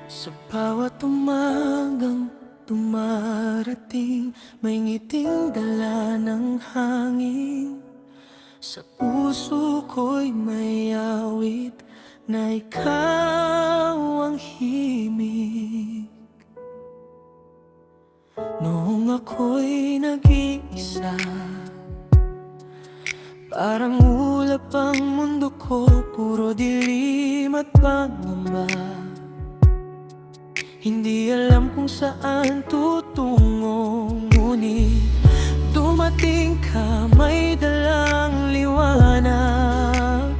Sa bawat umagang dumarating, may ngiting dala ng hangin. Sa puso ko'y may awit na ikaw ang himig. Noong ako'y nag-iisa, parang ulap ang mundo ko, puro dilim at pangamba. Hindi alam kung saan tutungo, ngunit dumating ka, may dalang liwanag.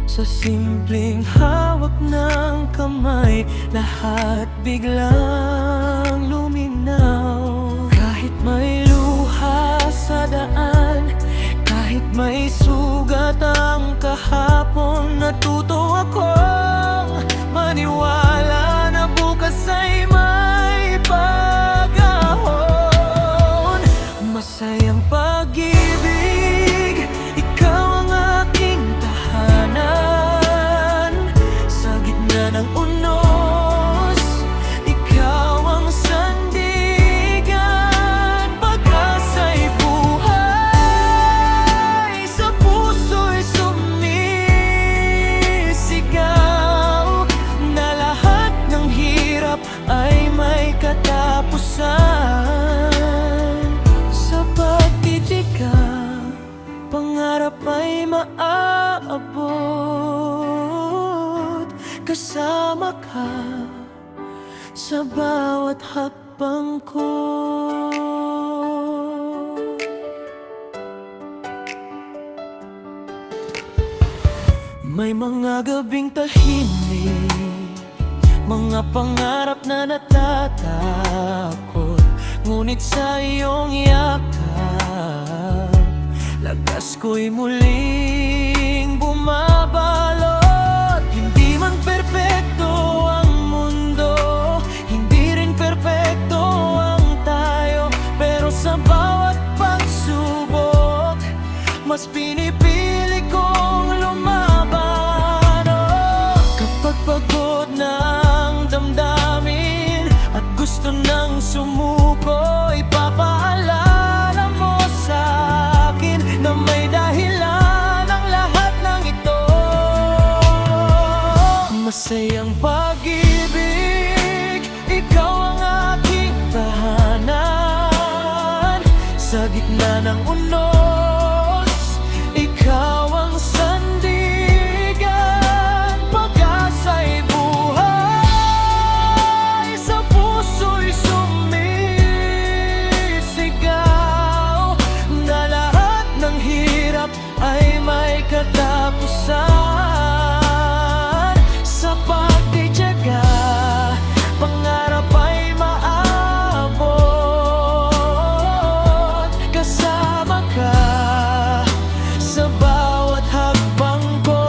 Sa simpleng hawak ng kamay, lahat biglang luminaw. Kahit may luha sa daan, kahit may sugat ang kahapon, natuto akong maniwala na bukas ay may pag-ahon. Masayang pag-ibig, ikaw ang aking tahanan. Sa gitna ng unos, ikaw ang sandigan. Pag-asa'y buhay, sa puso'y sumisigaw, na lahat ng hirap ay may katapusan. Sa pagtitigaw, pangarap ay maaabot. Kasama ka sa bawat hakbang ko. May mga gabing tahimik, mga pangarap na natatakot, ngunit sa iyong yakap, lakas ko'y muling bumabalot. Hindi man perpekto ang mundo, hindi rin perpekto ang tayo, pero sa bawat pagsubok, mas pinipili kong lumaban. Kapag pagod na ang damdamin at gusto nang sumuko, ipapaalala mo sa akin na may dahilan ang lahat ng ito. Masayang pag-ibig, ikaw ang aking tahanan. Sa gitna ng unos, ikaw ang sandigan. Pag-asa'y buhay, sa puso'y sumisigaw, na lahat ng hirap ay may katapusan. Sa pagtitiyaga, pangarap ay maabot. Kasama ka sa bawat hakbang ko.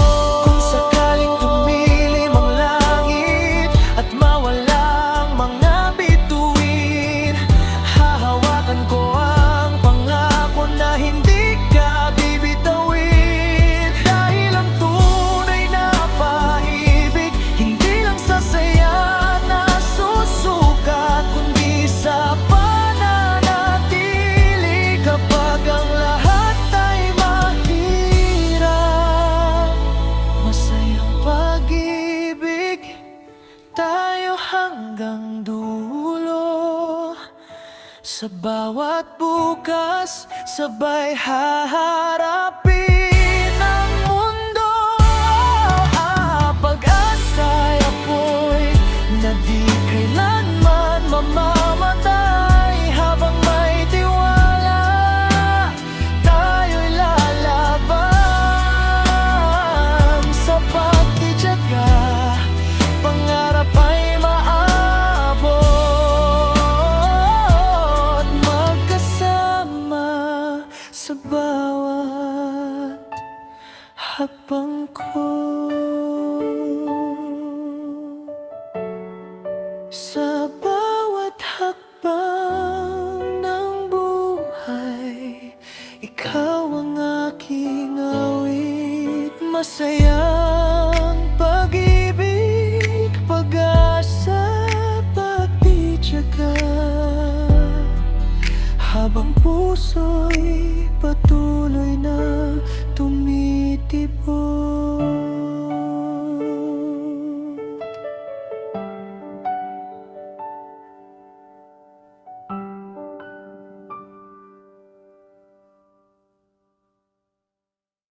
Kung sakaling tumilim ang langit at mawalang mga bituin, hahawakan ko ang pangako na hindi ka bibitawin. Dahil ang tunay na pag-ibig, hindi lang sa saya na susukat, kundi sa pananatili kapag ang lahat ay mahirap. Masayang pag-ibig, tayo hanggang dulo. Sa bawat bukas, sabay haharapin ang mundo. Pag-asa'y apoy na di kailanman mamamatay. Habang may tiwala, tayo'y lalaban. Sa pagtitiyaga, pangarap ay maabot. Magkasama sa bawat hakbang ko. Sa bawat hakbang masayang pag-ibig, pag-asa, pagtityaga. Habang puso'y patuloy na tumitibok.